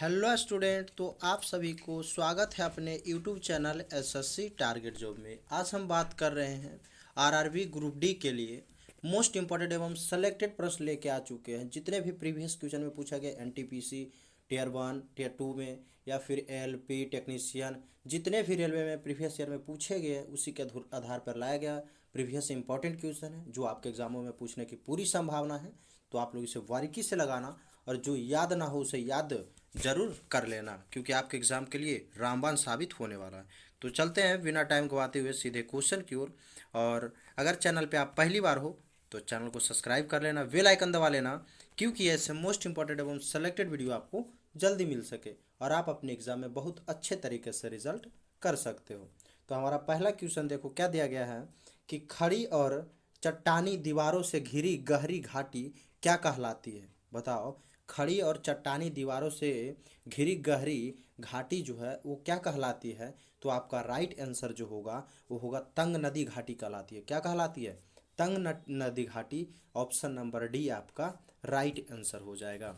Hello student. तो आप सभी को स्वागत है अपने YouTube channel SSC target job में। आज हम बात कर रहे हैं आरआरबी ग्रुप डी के लिए मोस्ट इंपॉर्टेंट एवं सेलेक्टेड प्रश्न लेके आ चुके हैं। जितने भी प्रीवियस क्वेश्चन में पूछा गया एनटीपीसी टियर 1 टियर 2 में या फिर एएलपी टेक्नीशियन, जितने भी रेलवे में प्रीवियस ईयर में पूछे गए उसी के आधार पर लाया गया प्रीवियस इंपॉर्टेंट क्वेश्चन है जो आपके एग्जामों में पूछने की पूरी संभावना है। तो आप लोग इसे बारीकी से लगाना और जो याद ना हो उसे याद जरूर कर लेना, क्योंकि आपके एग्जाम के लिए रामबाण साबित होने वाला है। तो चलते हैं बिना टाइम गवाते हुए सीधे क्वेश्चन की ओर। और अगर चैनल पे आप पहली बार हो तो चैनल को सब्सक्राइब कर लेना, बेल आइकन दबा लेना, क्योंकि ऐसे मोस्ट इंपॉर्टेंट एवं सेलेक्टेड वीडियो आपको जल्दी मिल सके और आप अपने एग्जाम में बहुत अच्छे तरीके से रिजल्ट कर सकते हो। तो हमारा पहला क्वेश्चन देखो क्या दिया गया है कि खड़ी और चट्टानी दीवारों से घिरी गहरी घाटी क्या कहलाती है। बताओ, खड़ी और चट्टानी दीवारों से घिरी गहरी घाटी जो है वो क्या कहलाती है। तो आपका राइट आंसर जो होगा वो होगा तंग नदी घाटी कहलाती है। क्या कहलाती है? तंग नदी घाटी। ऑप्शन नंबर डी आपका राइट आंसर हो जाएगा।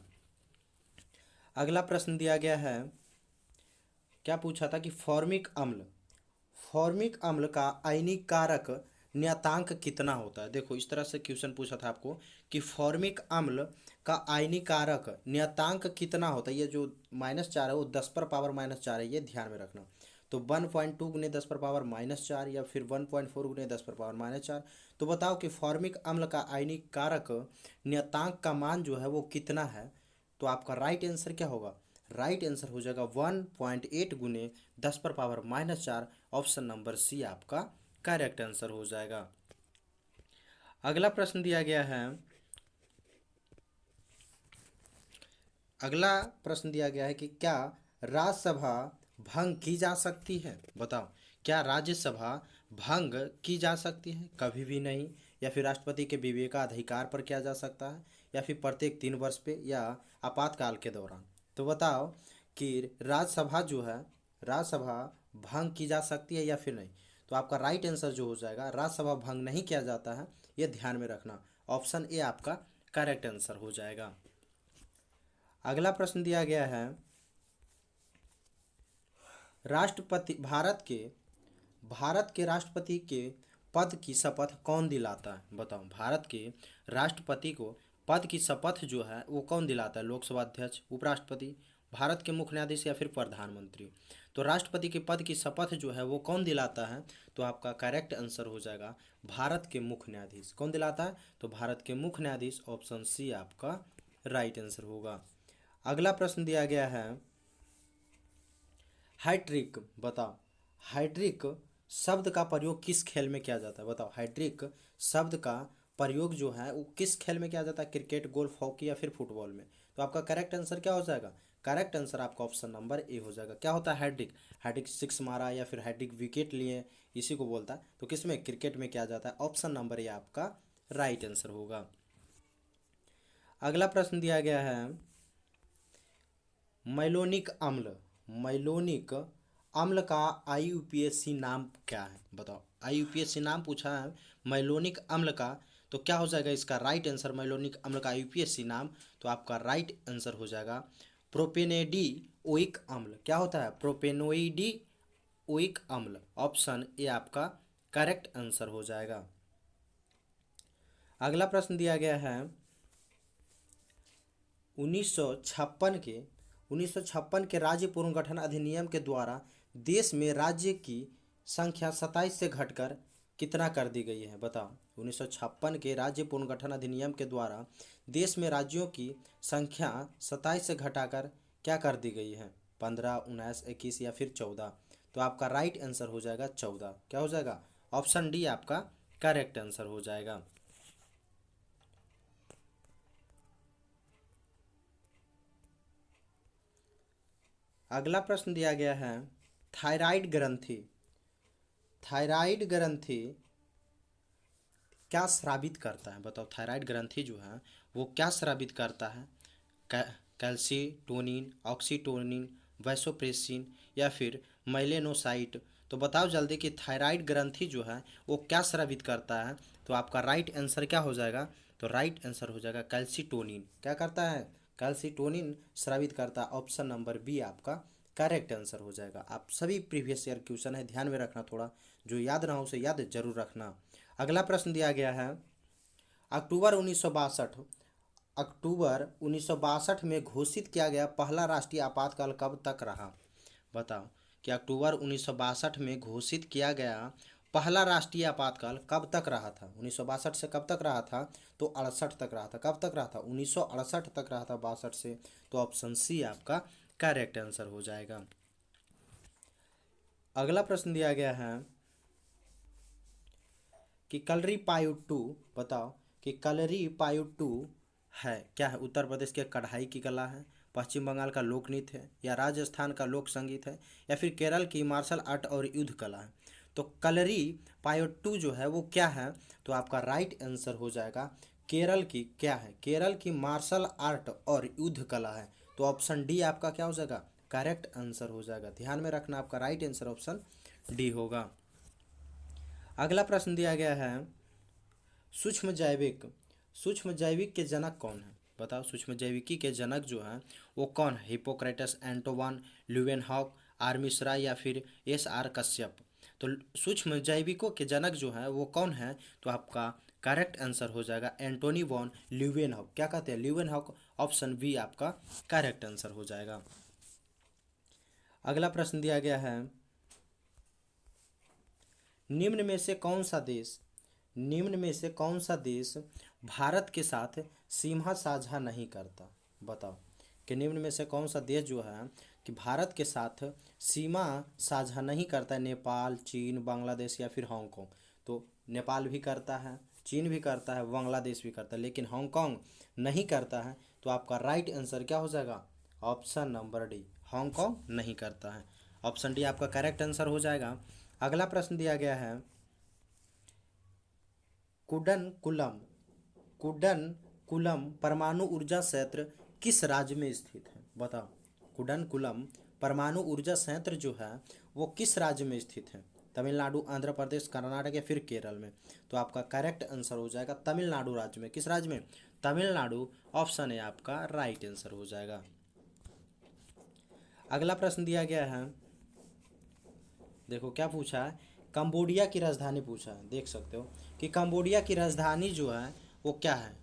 अगला प्रश्न दिया गया है, क्या पूछा था कि फॉर्मिक अम्ल का आयनिक कारक नियतांक कितना होता है। देखो इस तरह से क्वेश्चन पूछा था आपको कि फॉर्मिक अम्ल का आयनिक कारक नियतांक कितना होता है। ये जो -4 है वो 10⁻⁻4 है, ये ध्यान में रखना। तो 1.2 गुने 10⁻⁻4 या फिर 1.4 गुने 10⁻⁻4। तो बताओ कि फॉर्मिक अम्ल का आयनिक कारक नियतांक का मान जो है वो कितना है। तो आपका राइट आंसर क्या होगा? राइट आंसर हो जाएगा 1.8 गुने 10⁻⁻4। ऑप्शन नंबर सी आपका करेक्ट आंसर हो जाएगा। अगला प्रश्न दिया गया है, कि क्या राज्यसभा भंग की जा सकती है। बताओ, क्या राज्यसभा भंग की जा सकती है? कभी भी नहीं। या फिर राष्ट्रपति के विवेकाधिकार पर किया जा सकता है, या फिर प्रत्येक 3 वर्ष पे, या आपातकाल के दौरान। तो बताओ कि राज्यसभा भंग की जा सकती है या फिर नहीं। तो आपका राइट आंसर जो हो जाएगा, राज्यसभा भंग नहीं किया जाता है, ये ध्यान में रखना। ऑप्शन ए आपका करेक्ट आंसर हो जाएगा। अगला प्रश्न दिया गया है, राष्ट्रपति भारत के राष्ट्रपति के पद की शपथ कौन दिलाता है। बताओ, भारत के राष्ट्रपति को पद की शपथ जो है वो कौन दिलाता है? लोकसभा अध्यक्ष, उपराष्ट्रपति, भारत के मुख्य न्यायाधीश या फिर प्रधानमंत्री। तो राष्ट्रपति के पद की शपथ जो है वो कौन दिलाता है। तो आपका करेक्ट आंसर हो जाएगा भारत के मुख्य न्यायाधीश। कौन दिलाता है? तो भारत के मुख्य न्यायाधीश। ऑप्शन सी आपका राइट आंसर होगा। अगला प्रश्न दिया गया है, हैट्रिक। बताओ, हैट्रिक शब्द का प्रयोग किस खेल में किया जाता है। बताओ, हैट्रिक शब्द का प्रयोग जो है वो किस खेल में किया जाता है? क्रिकेट, गोल्फ, हॉकी या फिर फुटबॉल में। तो आपका करेक्ट आंसर क्या हो जाएगा? करेक्ट आंसर आपका ऑप्शन नंबर ए हो जाएगा। क्या होता है हैट्रिक? हैट्रिक 6 मारा या फिर हैट्रिक विकेट लिए, इसी को बोलता है। तो किस में? क्रिकेट में किया जाता है। ऑप्शन नंबर ए आपका राइट आंसर होगा। अगला प्रश्न दिया गया है, मैलोनिक अम्ल का आईयूपीएसी नाम क्या है। बताओ, आईयूपीएसी नाम पूछा है मैलोनिक अम्ल का, तो क्या हो जाएगा इसका राइट आंसर? मैलोनिक अम्ल का आईयूपीएसी नाम, तो आपका राइट आंसर हो जाएगा प्रोपेनेडिओइक अम्ल। क्या होता है? प्रोपेनोइडिओइक अम्ल। ऑप्शन ए आपका करेक्ट आंसर हो जाएगा। अगला प्रश्न दिया गया है, 1956 के राज्य पुनर्गठन अधिनियम के द्वारा देश में राज्य की संख्या 27 से घटकर कितना कर दी गई है। बताओ, 1956 के राज्य पुनर्गठन अधिनियम के द्वारा देश में राज्यों की संख्या 27 से घटाकर क्या कर दी गई है? 15, 19, 21 या फिर 14। तो आपका राइट आंसर हो जाएगा 14। क्या हो जाएगा? ऑप्शन डी आपका करेक्ट आंसर हो जाएगा। अगला प्रश्न दिया गया है, थायराइड ग्रंथि क्या स्रावित करता है। बताओ, थायराइड ग्रंथि जो है वो क्या स्रावित करता है? कैल्सीटोनिन, ऑक्सीटोनिन, वैसोप्रेसिन या फिर मेलेनोसाइट। तो बताओ जल्दी कि थायराइड ग्रंथि जो है वो क्या स्रावित करता है। तो आपका राइट आंसर क्या हो जाएगा? तो राइट आंसर हो जाएगा कैल्सीटोनिन। क्या करता है? कैल्सिटोनिन स्रावित करता है। ऑप्शन नंबर बी आपका करेक्ट आंसर हो जाएगा। आप सभी प्रीवियस ईयर क्वेश्चन है ध्यान में रखना, थोड़ा जो याद ना हो उसे याद जरूर रखना। अगला प्रश्न दिया गया है, अक्टूबर 1962 अक्टूबर 1962 में घोषित किया गया पहला राष्ट्रीय आपातकाल कब तक रहा? बताओ कि अक्टूबर 1962 में घोषित किया गया पहला राष्ट्रीय आपातकाल कब तक रहा था? 1962 से कब तक रहा था? तो 68 तक रहा था। कब तक रहा था? 1968 तक रहा था, 62 से। तो ऑप्शन सी आपका करेक्ट आंसर हो जाएगा। अगला प्रश्न दिया गया है कि कलरी पायुट्टू, बताओ कि कलरी पायुट्टू है क्या है? उत्तर प्रदेश के कढ़ाई की कला है, पश्चिम बंगाल का लोक नृत्य है, या राजस्थान का लोक संगीत है, या फिर केरल की मार्शल आर्ट और युद्ध कला है? तो कलरी पायुट्टू जो है वो क्या है? तो आपका राइट आंसर हो जाएगा केरल की क्या है? केरल की मार्शल आर्ट और युद्ध कला है। तो ऑप्शन डी आपका क्या हो जाएगा? करेक्ट आंसर हो जाएगा। ध्यान में रखना, आपका राइट आंसर ऑप्शन डी होगा। अगला प्रश्न दिया गया है, सूक्ष्म जैविक के जनक कौन है? बताओ सूक्ष्म जैविकी के जनक जो हैं वो कौन है? हिपोक्रेटस, एंटोवन, ल्यूवेनहॉक, आर मिश्रा, या फिर एस आर कश्यप? तो सूक्ष्म जैविकों के जनक जो हैं वो कौन है? तो आपका करेक्ट आंसर हो जाएगा एंटोनी वॉन ल्यूवेनहॉक। क्या कहते हैं? ल्यूवेनहॉक। ऑप्शन बी आपका करेक्ट आंसर हो जाएगा। अगला प्रश्न दिया गया है, निम्न में से कौन सा देश निम्न में से कौन सा देश भारत के साथ सीमा साझा नहीं करता? बताओ कि निम्न में से कौन सा देश जो है कि भारत के साथ सीमा साझा नहीं करता है? नेपाल, चीन, बांग्लादेश, या फिर हांगकांग? तो नेपाल भी करता है, चीन भी करता है, बांग्लादेश भी करता है, लेकिन हांगकांग नहीं करता है। तो आपका राइट आंसर क्या हो जाएगा? ऑप्शन नंबर डी, हांगकांग नहीं करता है। ऑप्शन डी आपका करेक्ट आंसर हो जाएगा। अगला प्रश्न दिया गया है, कुडनकुलम कुडनकुलम परमाणु ऊर्जा संयंत्र किस राज्य में स्थित है? बताओ कुडनकुलम परमाणु ऊर्जा संयंत्र जो है वो किस राज्य में स्थित है? तमिलनाडु, आंध्र प्रदेश, कर्नाटक, या फिर केरल में? तो आपका करेक्ट आंसर हो जाएगा तमिलनाडु राज्य में। किस राज्य में? तमिलनाडु। ऑप्शन है आपका राइट आंसर हो जाएगा। अगला प्रश्न दिया गया है, देखो क्या पूछा है, कंबोडिया की राजधानी पूछा है। देख सकते हो कि कंबोडिया की राजधानी जो है वो क्या है?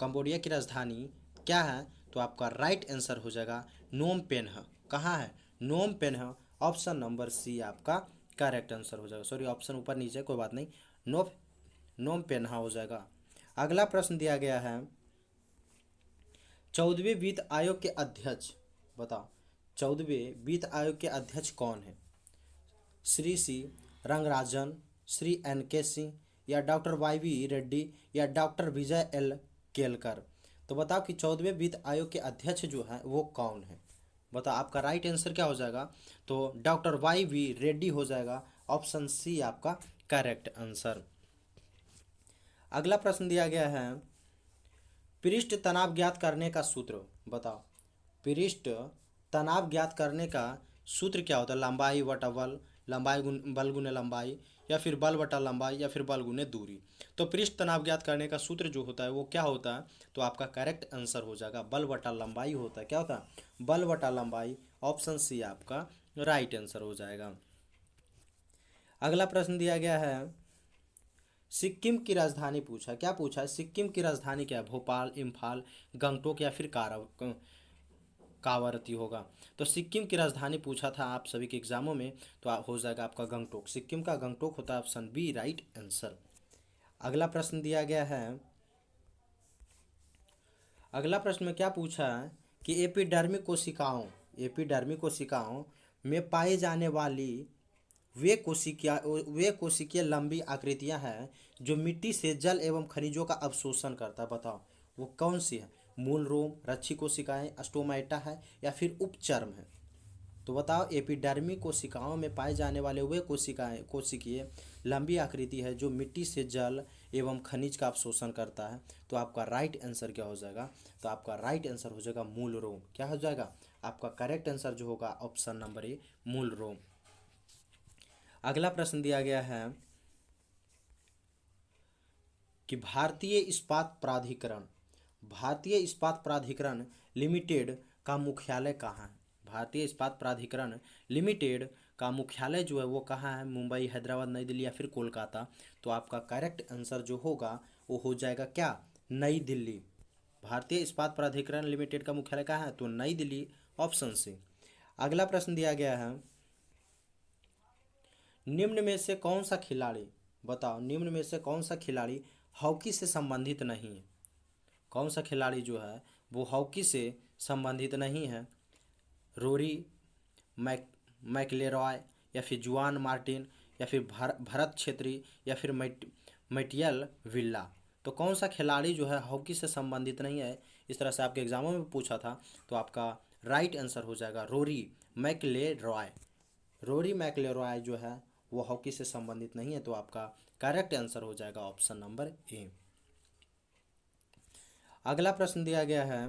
कंबोडिया की राजधानी क्या है? तो आपका राइट आंसर हो जाएगा नोम पेन्ह। कहाँ है? नोम पेन्ह। ऑप्शन नंबर सी आपका करेक्ट आंसर हो जाएगा। सॉरी, ऑप्शन ऊपर नीचे कोई बात नहीं, नोम पेन्हा हो जाएगा। अगला प्रश्न दिया गया है, 14वें वित्त आयोग के अध्यक्ष, बताओ 14वें वित्त आयोग के अध्यक्ष कौन है? श्री सी रंगराजन, श्री एन के सिंह, या डॉक्टर वाई वी रेड्डी, या डॉक्टर विजय एल केलकर? तो बताओ कि 14वें वित्त आयोग के अध्यक्ष जो है वो कौन है? बताओ आपका राइट आंसर क्या हो जाएगा? तो डॉक्टर वाई वी रेड्डी हो जाएगा। ऑप्शन सी आपका करेक्ट आंसर। अगला प्रश्न दिया गया है, पृष्ठ तनाव ज्ञात करने का सूत्र बताओ। पृष्ठ तनाव ज्ञात करने का सूत्र क्या होता है? लंबाई बटा बल, लंबाई बल गुने लंबाई, या फिर बल बटा लंबाई, या फिर बल गुने दूरी? तो पृष्ठ तनाव ज्ञात करने का सूत्र जो होता है वो क्या होता है? तो आपका करेक्ट आंसर हो जाएगा बल बटा लंबाई होता है। क्या होता है? बल बटा लंबाई। ऑप्शन सी आपका राइट आंसर हो जाएगा। अगला प्रश्न दिया गया है, सिक्किम की राजधानी पूछा। क्या पूछा है? सिक्किम की राजधानी क्या है? भोपाल, इम्फाल, गंगटोक, या फिर कावरती होगा? तो सिक्किम की राजधानी पूछा था आप सभी के एग्जामों में, तो हो जाएगा आपका गंगटोक। सिक्किम का गंगटोक होता है। Option B right answer. अगला प्रश्न दिया गया है, अगला प्रश्न में क्या पूछा है कि एपिडर्मिक कोशिकाओं में पाई जाने वाली वे कोशिकीय लंबी आकृतियां हैं जो मिट्टी से जल एवं खनिजों का अवशोषण करता है। बताओ वो कौन सी है? मूल रोम, रक्षी कोशिकाएं, स्टोमाटा है, या फिर उपचर्म है? तो बताओ एपिडर्मिक कोशिकाओं में पाए जाने वाले वे कोशिकीय लंबी आकृति है जो मिट्टी से जल एवं खनिज का अवशोषण करता है। तो आपका राइट आंसर क्या हो जाएगा? तो आपका राइट आंसर हो जाएगा मूल रोम। क्या हो जाएगा? आपका करेक्ट आंसर जो होगा ऑप्शन नंबर ए मूल रोम। अगला प्रश्न दिया गया है कि भारतीय इस्पात प्राधिकरण भारतीय इस्पात प्राधिकरण लिमिटेड का मुख्यालय कहाँ है? भारतीय इस्पात प्राधिकरण लिमिटेड का मुख्यालय जो है वो कहाँ है? मुंबई, हैदराबाद, नई दिल्ली या फिर कोलकाता? तो आपका करेक्ट आंसर जो होगा वो हो जाएगा क्या? नई दिल्ली। भारतीय इस्पात प्राधिकरण लिमिटेड का मुख्यालय कहाँ है? तो नई दिल्ली, ऑप्शन सी। अगला प्रश्न दिया गया है, निम्न में से कौन सा खिलाड़ी, बताओ, निम्न में से कौन सा खिलाड़ी हॉकी से संबंधित नहीं है? कौन सा खिलाड़ी जो है वो हॉकी से संबंधित नहीं है? रोरी मैकलेरॉय या फिर जुआन मार्टिन या फिर भरत छेत्री या फिर मैटियल विल्ला? तो कौन सा खिलाड़ी जो है हॉकी से संबंधित नहीं है? इस तरह से आपके एग्जामों में पूछा था, तो आपका राइट आंसर हो जाएगा रोरी मैकलेरॉय। रोरी मैकलेरॉय जो है वो हॉकी से संबंधित नहीं है, तो आपका करेक्ट आंसर हो जाएगा ऑप्शन नंबर ए। अगला प्रश्न दिया गया है,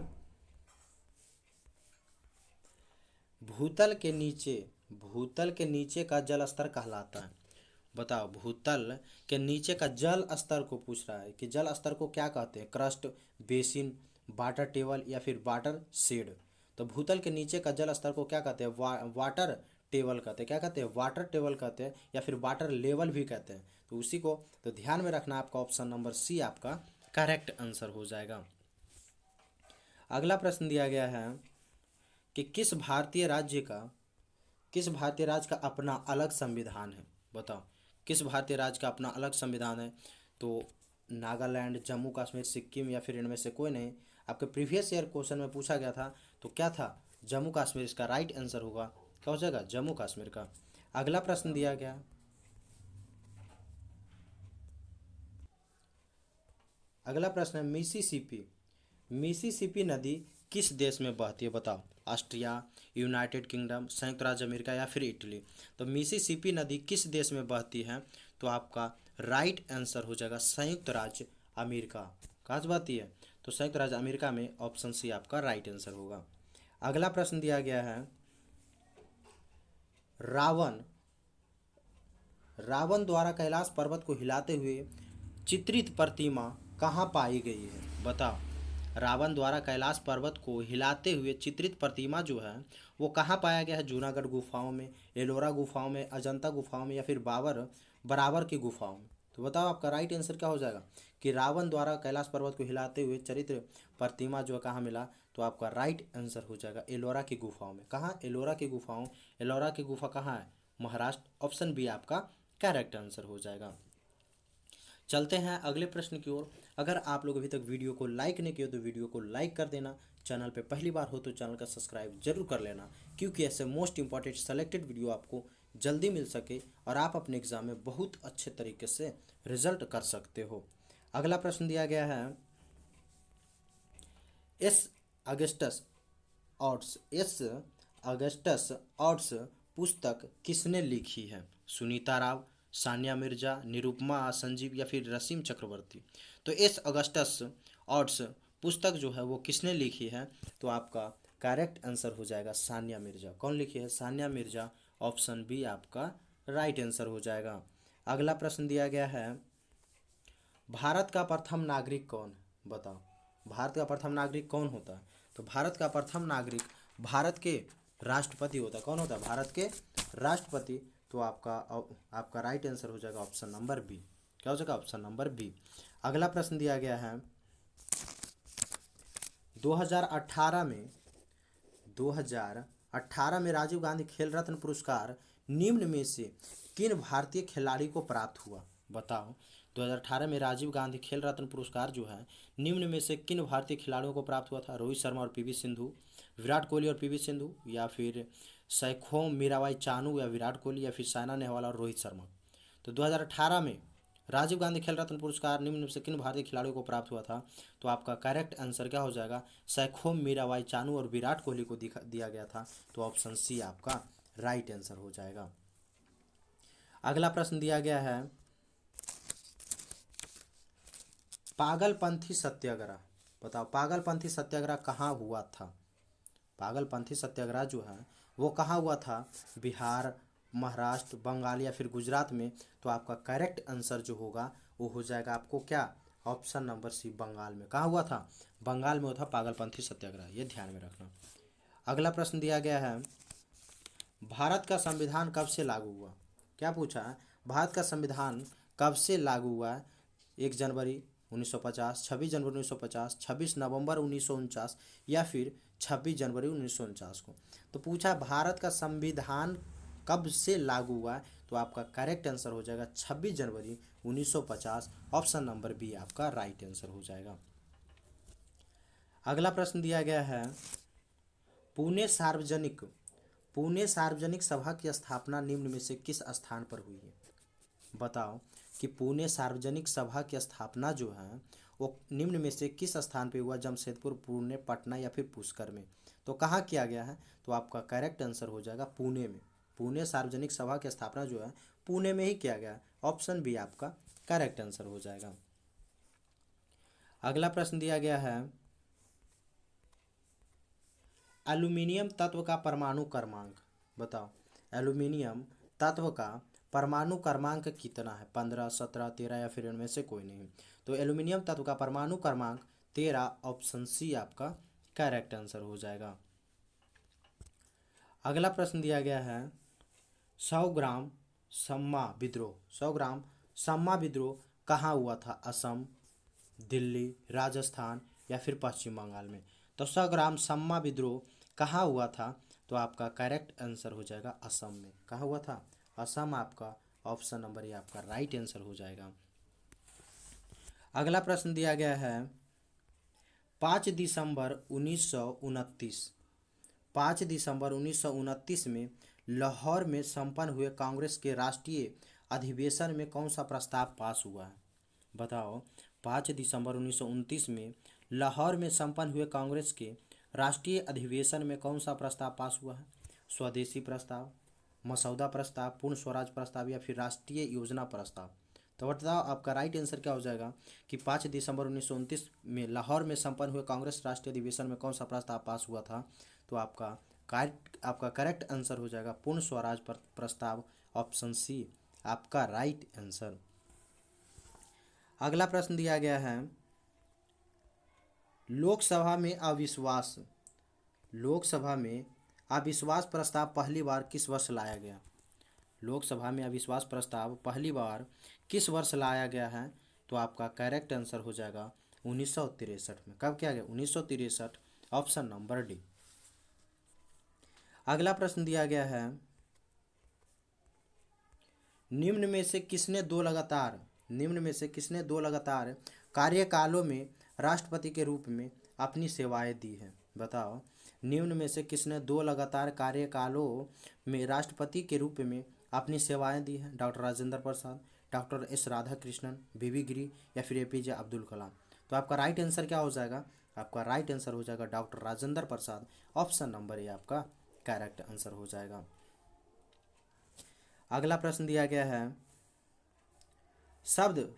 भूतल के नीचे का जल स्तर कहलाता है? बताओ, भूतल के नीचे का जल स्तर को पूछ रहा है कि जल स्तर को क्या कहते हैं? क्रस्ट, बेसिन, वाटर टेबल या फिर वाटर शेड? तो भूतल के नीचे का जल स्तर को क्या कहते हैं? वाटर टेबल कहते हैं। क्या कहते हैं? वाटर टेबल कहते हैं या फिर वाटर लेवल भी कहते हैं। तो उसी को तो ध्यान में रखना, आपका ऑप्शन नंबर सी आपका करेक्ट आंसर हो जाएगा। अगला प्रश्न दिया गया है कि किस भारतीय राज्य का अपना अलग संविधान है? बताओ, किस भारतीय राज्य का अपना अलग संविधान है? तो नागालैंड, जम्मू कश्मीर, सिक्किम या फिर इनमें से कोई नहीं। आपके प्रीवियस ईयर क्वेश्चन में पूछा गया था, तो क्या था? जम्मू कश्मीर इसका राइट आंसर होगा। क्या हो जाएगा? जम्मू कश्मीर का। अगला प्रश्न दिया गया, अगला प्रश्न है, मिसिसिपी नदी किस देश में बहती है? बताओ, ऑस्ट्रिया, यूनाइटेड किंगडम, संयुक्त राज्य अमेरिका या फिर इटली? तो मिसिसिपी नदी किस देश में बहती है? तो आपका राइट आंसर हो जाएगा संयुक्त राज्य अमेरिका। कहाँ से बहती है? तो संयुक्त राज्य अमेरिका में, ऑप्शन सी आपका राइट आंसर होगा। अगला प्रश्न दिया गया है, रावण द्वारा कैलाश पर्वत को हिलाते हुए चित्रित प्रतिमा कहाँ पाई गई है? बताओ, रावण द्वारा कैलाश पर्वत को हिलाते हुए चित्रित प्रतिमा जो है वो कहाँ पाया गया है? जूनागढ़ गुफाओं में, एलोरा गुफाओं में, अजंता गुफाओं में या फिर बराबर की गुफाओं में? तो बताओ, आपका राइट आंसर क्या हो जाएगा कि रावण द्वारा कैलाश पर्वत को हिलाते हुए चरित्र प्रतिमा जो है कहाँ मिला? तो आपका राइट आंसर हो जाएगा एलोरा की गुफाओं में। कहाँ? एलोरा की गुफाओं। एलोरा की गुफा कहाँ है? महाराष्ट्र। ऑप्शन बी आपका करेक्ट आंसर हो जाएगा। चलते हैं अगले प्रश्न की ओर। अगर आप लोग अभी तक वीडियो को लाइक नहीं किए तो वीडियो को लाइक कर देना। चैनल पे पहली बार हो तो चैनल का सब्सक्राइब जरूर कर लेना, क्योंकि ऐसे मोस्ट इंपॉर्टेंट सेलेक्टेड वीडियो आपको जल्दी मिल सके और आप अपने एग्जाम में बहुत अच्छे तरीके से रिजल्ट कर सकते हो। अगला प्रश्न दिया गया है, एस अगस्टस ऑड्स पुस्तक किसने लिखी है? सुनीता राव, सानिया मिर्जा, निरुपमा संजीव या फिर रसीम चक्रवर्ती? तो एस अगस्टस ऑड्स पुस्तक जो है वो किसने लिखी है? तो आपका करेक्ट आंसर हो जाएगा सानिया मिर्जा। कौन लिखी है? सानिया मिर्जा। ऑप्शन बी आपका राइट आंसर हो जाएगा। अगला प्रश्न दिया गया है, भारत का प्रथम नागरिक कौन है? बताओ, भारत का प्रथम नागरिक कौन होता है? तो भारत का प्रथम नागरिक भारत के राष्ट्रपति होता है। कौन होता है? भारत के राष्ट्रपति। तो आपका राइट आंसर हो जाएगा ऑप्शन नंबर बी। क्या हो जाएगा? Option number B. अगला प्रश्न दिया गया है, 2018 में राजीव गांधी खेल रत्न पुरस्कार निम्न में से किन भारतीय खिलाड़ी को प्राप्त हुआ? बताओ, 2018 में राजीव गांधी खेल रत्न पुरस्कार जो है निम्न में से किन भारतीय खिलाड़ियों को प्राप्त हुआ था? रोहित शर्मा और पीवी सिंधु, विराट कोहली और पीवी सिंधु, या फिर सैखोम मीराबाई चानू या विराट कोहली, या फिर साइना नेहवाल और रोहित शर्मा? तो 2018 में राजीव गांधी खेल रत्न पुरस्कार निम्न में से किन भारतीय खिलाड़ियों को प्राप्त हुआ था? तो आपका करेक्ट आंसर क्या हो जाएगा? सैखोम मीराबाई चानू और विराट कोहली को दिया गया था। तो ऑप्शन सी आपका राइट आंसर हो जाएगा। अगला प्रश्न दिया गया है, पागलपंथी सत्याग्रह। बताओ, पागलपंथी सत्याग्रह कहाँ हुआ था? पागलपंथी सत्याग्रह जो है वो कहाँ हुआ था? बिहार, महाराष्ट्र, बंगाल या फिर गुजरात में? तो आपका करेक्ट आंसर जो होगा वो हो जाएगा आपको क्या? ऑप्शन नंबर सी बंगाल में। कहाँ हुआ था? बंगाल में हुआ था पागलपंथी सत्याग्रह, ये ध्यान में रखना। अगला प्रश्न दिया गया है, भारत का संविधान कब से लागू हुआ? क्या पूछा है? भारत का संविधान कब से लागू हुआ है? 1 जनवरी 1950, 26 जनवरी 1950, 26 नवंबर 1949 या फिर 26 जनवरी 1949 को। तो पूछा भारत का संविधान कब से लागू हुआ है, तो आपका करेक्ट आंसर हो जाएगा 26 जनवरी 1950। ऑप्शन नंबर बी आपका राइट आंसर हो जाएगा। अगला प्रश्न दिया गया है, पुणे सार्वजनिक पुणे सार्वजनिक सभा की स्थापना निम्न में से किस स्थान पर हुई है? बताओ कि पुणे सार्वजनिक सभा की स्थापना जो है वो निम्न में से किस स्थान पे हुआ? जमशेदपुर, पुणे, पटना या फिर पुष्कर में। तो कहाँ किया गया है? तो आपका करेक्ट आंसर हो जाएगा पुणे में। पुणे सार्वजनिक सभा की स्थापना जो है पुणे में ही किया गया है। ऑप्शन बी आपका करेक्ट आंसर हो जाएगा। अगला प्रश्न दिया गया है, एल्यूमिनियम तत्व का परमाणु क्रमांक। बताओ एल्यूमिनियम तत्व का परमाणु क्रमांक कितना है? 15, 17, 13 या फिर इनमें से कोई नहीं। तो एल्यूमिनियम तत्व का परमाणु क्रमांक 13, ऑप्शन सी आपका करेक्ट आंसर हो जाएगा। अगला प्रश्न दिया गया है, 100 ग्राम सम्मा विद्रोह 100 ग्राम सम्मा विद्रोह कहाँ हुआ था? असम, दिल्ली, राजस्थान या फिर पश्चिम बंगाल में। तो 100 ग्राम सम्मा विद्रोह कहाँ हुआ था? तो आपका करेक्ट आंसर हो जाएगा असम में। कहाँ हुआ था? असम आपका ऑप्शन नंबर ये आपका राइट आंसर हो जाएगा। अगला प्रश्न दिया गया है, 5 दिसंबर 1929 5 दिसंबर 1929 में लाहौर में संपन्न हुए कांग्रेस के राष्ट्रीय अधिवेशन में कौन सा प्रस्ताव पास हुआ है? बताओ 5 दिसंबर 1929 में लाहौर में संपन्न हुए कांग्रेस के राष्ट्रीय अधिवेशन में कौन सा प्रस्ताव पास हुआ है? स्वदेशी प्रस्ताव, मसौदा प्रस्ताव, पूर्ण स्वराज प्रस्ताव या फिर राष्ट्रीय योजना प्रस्ताव। तो बताओ आपका राइट आंसर क्या हो जाएगा कि 5 दिसंबर 1929 में लाहौर में संपन्न हुए कांग्रेस राष्ट्रीय अधिवेशन में कौन सा प्रस्ताव पास हुआ था? तो आपका करेक्ट आंसर हो जाएगा पूर्ण स्वराज प्रस्ताव, ऑप्शन सी आपका राइट आंसर। अगला प्रश्न दिया गया है, लोकसभा में अविश्वास प्रस्ताव पहली बार किस वर्ष लाया गया? लोकसभा में अविश्वास प्रस्ताव पहली बार किस वर्ष लाया गया है? तो आपका करेक्ट आंसर हो जाएगा 1963 में। कब किया गया? 1963, ऑप्शन नंबर डी। अगला प्रश्न दिया गया है, निम्न में से किसने दो लगातार कार्यकालों में राष्ट्रपति के रूप में अपनी सेवाएं दी हैं? बताओ निम्न में से किसने 2 लगातार कार्यकालों में राष्ट्रपति के रूप में अपनी सेवाएं दी हैं? Doctor Rajendra Prasad, doctor S Radhakrishnan, बीबी गिरी या फिर एपीजे अब्दुल कलाम। तो आपका राइट आंसर क्या हो जाएगा? आपका राइट आंसर हो जाएगा doctor Rajendra Prasad. Option number A आपका करेक्ट आंसर हो जाएगा। अगला प्रश्न दिया गया है, शब्द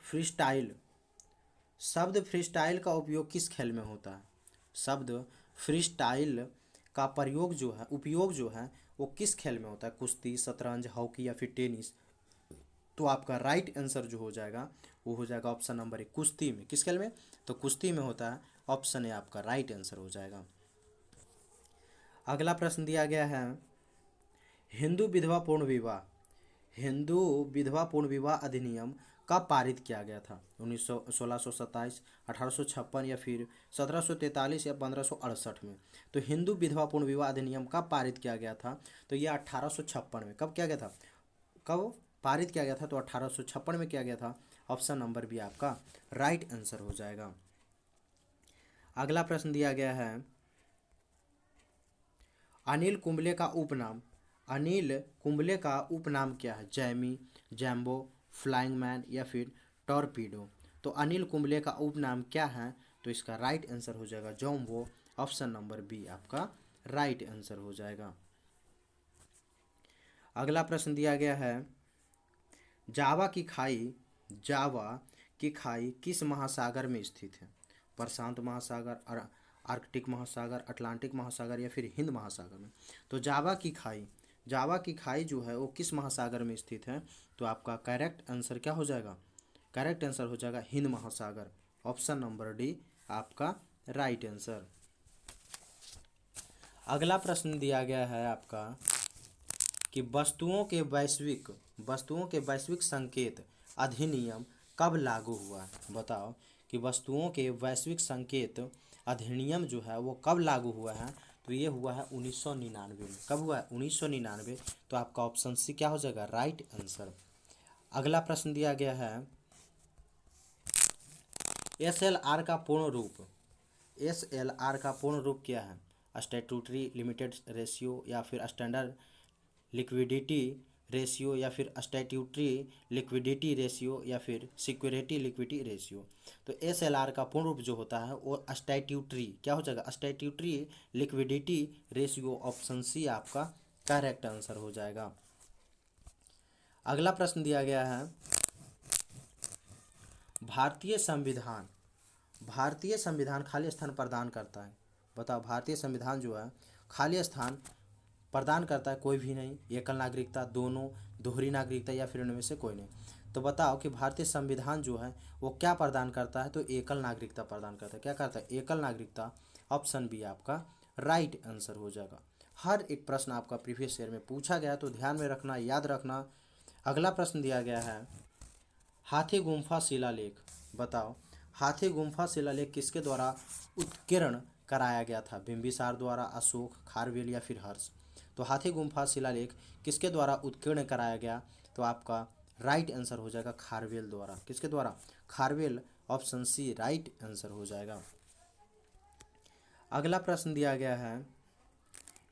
फ्रीस्टाइल का उपयोग किस खेल में होता है? शब्द फ्रीस्टाइल का उपयोग जो है वो किस खेल में होता है? कुश्ती, शतरंज, हॉकी या फिर टेनिस। तो आपका राइट आंसर जो हो जाएगा वो हो जाएगा ऑप्शन नंबर ए, कुश्ती में। किस खेल में? तो कुश्ती में होता है। ऑप्शन ए आपका राइट आंसर हो जाएगा। अगला प्रश्न दिया गया है, हिंदू विधवा पूर्ण विवाह अधिनियम कब पारित किया गया था? 1627, 1856 या फिर 1743 या 1568 में। तो हिंदू विधवा पूर्ण विवाह अधिनियम कब पारित किया गया था? तो यह 1856 में। कब किया गया था? कब पारित किया गया था? तो 1856 में किया गया था। ऑप्शन नंबर बी आपका राइट आंसर हो जाएगा। अगला प्रश्न दिया गया है, अनिल कुंबले का उपनाम क्या है? जैमी, जैम्बो, फ्लाइंग मैन या फिर टॉर्पीडो। तो अनिल कुंबले का उपनाम क्या है? तो इसका राइट आंसर हो जाएगा जॉम्बो। ऑप्शन नंबर बी आपका राइट आंसर हो जाएगा। अगला प्रश्न दिया गया है, जावा की खाई किस महासागर में स्थित है? प्रशांत महासागर, आर्कटिक महासागर, अटलांटिक महासागर या फिर हिंद महासागर में। तो जावा की खाई जो है वो किस महासागर में स्थित है? तो आपका करेक्ट आंसर क्या हो जाएगा? करेक्ट आंसर हो जाएगा हिंद महासागर। ऑप्शन नंबर डी आपका राइट आंसर। अगला प्रश्न दिया गया है आपका कि वस्तुओं के वैश्विक संकेत अधिनियम कब लागू हुआ है। बताओ कि वस्तुओं के वैश्विक संकेत अधिनियम जो है वो कब लागू हुआ है। तो ये हुआ है 1999 में। कब हुआ है? 1999। तो आपका ऑप्शन सी क्या हो जाएगा? Right answer. अगला प्रश्न दिया गया है SLR का पूर्ण रूप। SLR का पूर्ण रूप क्या है? स्टैट्यूटरी लिमिटेड रेशियो, या फिर स्टैंडर्ड लिक्विडिटी रेशियो, या फिर स्टैट्यूटरी लिक्विडिटी रेशियो, या फिर सिक्योरिटी लिक्विडिटी रेशियो। तो SLR का पूर्ण रूप जो होता है वो स्टैट्यूटरी क्या हो जाएगा? Statutory liquidity ratio. Option C आपका करेक्ट आंसर हो जाएगा। अगला प्रश्न दिया गया है भारतीय संविधान खाली स्थान प्रदान करता है। बताओ भारतीय संविधान जो है खाली स्थान प्रदान करता है कोई भी नहीं, एकल नागरिकता, दोनों, दोहरी नागरिकता, या फिर इनमें से कोई नहीं। तो बताओ कि भारतीय संविधान जो है वो क्या प्रदान करता है। तो एकल नागरिकता प्रदान करता है। क्या करता है? एकल नागरिकता। ऑप्शन बी आपका राइट आंसर हो जाएगा। हर एक प्रश्न आपका प्रीवियस ईयर में पूछा गया तो ध्यान में रखना, याद रखना। अगला प्रश्न दिया गया है हाथी गुम्फा शिलालेख। बताओ हाथी गुम्फा शिलालेख किसके द्वारा उत्कीर्ण कराया गया था? बिंबिसार द्वारा, अशोक, खारवेल, या फिर हर्ष। तो हाथी गुम्फा शिलालेख किसके द्वारा उत्कीर्ण कराया गया? तो आपका राइट आंसर हो जाएगा खारवेल द्वारा। किसके द्वारा? Kharavela. Option C right answer हो जाएगा। अगला प्रश्न दिया गया है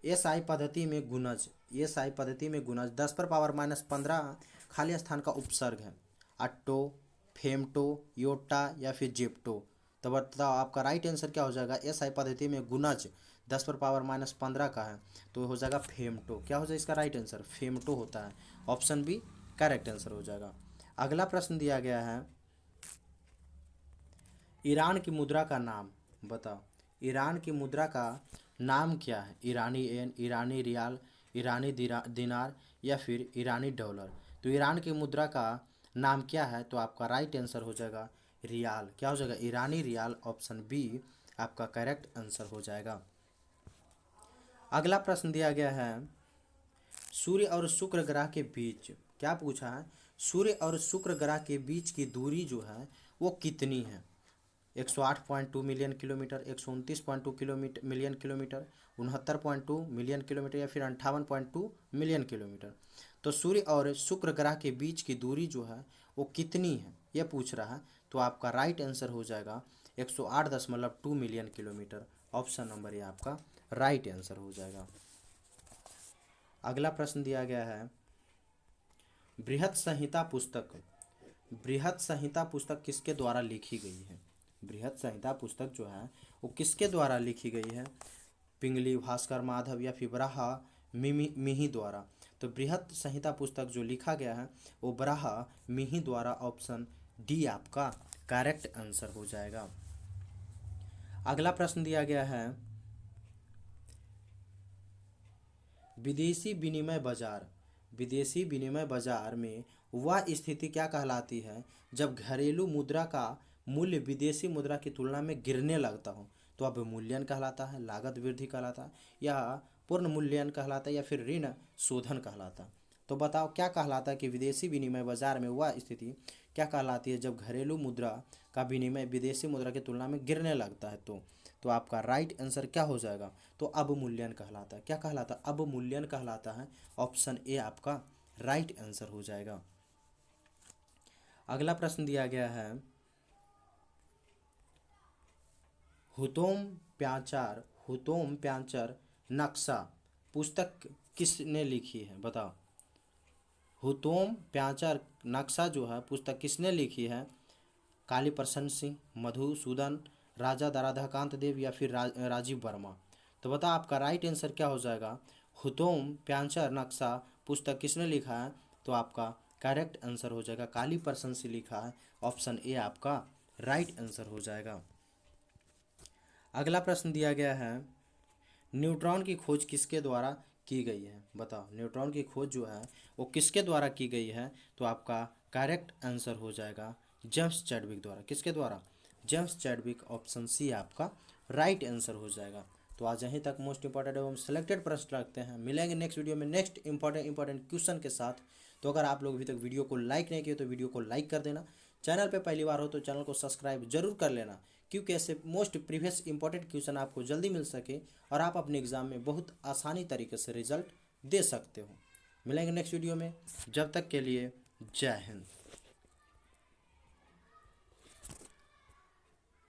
एसआई पद्धति में गुणज। एसआई पद्धति में गुणज 10⁻⁻15 खाली स्थान का उपसर्ग है। अट्टो, फेमटो, योटा, या फिर जेप्टो। तो बताओ आपका राइट आंसर क्या हो जाएगा? एसआई पद्धति में गुणज 10⁻⁻15 का है तो हो जाएगा फेमटो। क्या हो जाएगा इसका राइट आंसर? फेमटो होता है। ऑप्शन बी करेक्ट आंसर हो जाएगा। अगला प्रश्न दिया गया है ईरान की मुद्रा का नाम। बताओ ईरान की मुद्रा का नाम क्या है? ईरानी एन, ईरानी रियाल, ईरानी दिनार, या फिर ईरानी डॉलर। तो ईरान की मुद्रा का नाम क्या है? तो आपका राइट आंसर हो जाएगा रियाल। क्या हो जाएगा? ईरानी रियाल। ऑप्शन बी आपका करेक्ट आंसर हो जाएगा। अगला प्रश्न दिया गया है सूर्य और शुक्र ग्रह के बीच। क्या पूछा है? सूर्य और शुक्र ग्रह के बीच की दूरी जो है वो कितनी है? 108.2 million kilometre, 129.2 million kilometre, 69.2 million kilometre, या फिर 58.2 मिलियन किलोमीटर। तो सूर्य और शुक्र ग्रह के बीच की दूरी जो है वो कितनी है ये पूछ रहा है। तो आपका राइट आंसर हो जाएगा 108.2 मिलियन किलोमीटर। ऑप्शन नंबर ये आपका राइट आंसर हो जाएगा। अगला प्रश्न दिया गया है बृहत संहिता पुस्तक। बृहत संहिता पुस्तक किसके द्वारा लिखी गई है? बृहत संहिता पुस्तक जो है वो किसके द्वारा लिखी गई है? पिंगली, भास्कर, माधव, या फिर बराह मिही द्वारा। तो बृहत संहिता पुस्तक जो लिखा गया है वो बराह मिही द्वारा। ऑप्शन डी आपका करेक्ट आंसर हो जाएगा। अगला प्रश्न दिया गया है विदेशी विनिमय बाजार। विदेशी विनिमय बाजार में वह स्थिति क्या कहलाती है जब घरेलू मुद्रा का मूल्य विदेशी मुद्रा की तुलना में गिरने लगता हो? तो अवमूल्यन कहलाता है, लागत वृद्धि कहलाता है, या पूर्ण मूल्यन कहलाता है, या फिर ऋण शोधन कहलाता है। तो बताओ क्या कहलाता है कि विदेशी विनिमय बाजार में वह स्थिति क्या कहलाती है जब घरेलू मुद्रा का विनिमय विदेशी मुद्रा की तुलना में गिरने लगता है? तो आपका राइट आंसर क्या हो जाएगा? तो अवमूल्यन कहलाता है। क्या कहलाता है? अवमूल्यन कहलाता है। ऑप्शन ए आपका राइट आंसर हो जाएगा। अगला प्रश्न दिया गया है हुतोम प्यांचार नक्शा पुस्तक किसने लिखी है? बताओ हुतोम प्यांचार नक्शा जो है पुस्तक किसने लिखी है? काली प्रसन्न सिंह, मधुसूदन, राजा राधाकांत देव, या फिर राजीव वर्मा। तो बताओ आपका राइट आंसर क्या हो जाएगा? हुतोम प्यांचार नक्शा पुस्तक किसने लिखा है? तो आपका करेक्ट आंसर हो जाएगा काली प्रसन्न सिंह लिखा है। ऑप्शन ए आपका राइट आंसर हो जाएगा। अगला प्रश्न दिया गया है न्यूट्रॉन की खोज किसके द्वारा की गई है? बताओ न्यूट्रॉन की खोज जो है वो किसके द्वारा की गई है? तो आपका करेक्ट आंसर हो जाएगा जेम्स चैडविक द्वारा। किसके द्वारा? जेम्स चैडविक, ऑप्शन सी आपका राइट आंसर हो जाएगा। तो आज यहीं तक मोस्ट इंपॉर्टेंट एवं सिलेक्टेड प्रश्न रखते हैं। मिलेंगे नेक्स्ट वीडियो में नेक्स्ट इंपॉर्टेंट क्वेश्चन के साथ। तो अगर आप लोग अभी तक वीडियो को लाइक नहीं किए तो वीडियो को लाइक कर देना। चैनल पे पहली बार हो तो चैनल को सब्सक्राइब जरूर कर लेना, क्योंकि ऐसे मोस्ट प्रीवियस इंपॉर्टेंट क्वेश्चन आपको जल्दी मिल सके और आप अपने एग्जाम में बहुत आसानी तरीके से रिजल्ट दे सकते हो। मिलेंगे नेक्स्ट वीडियो में, जब तक के लिए जय हिंद।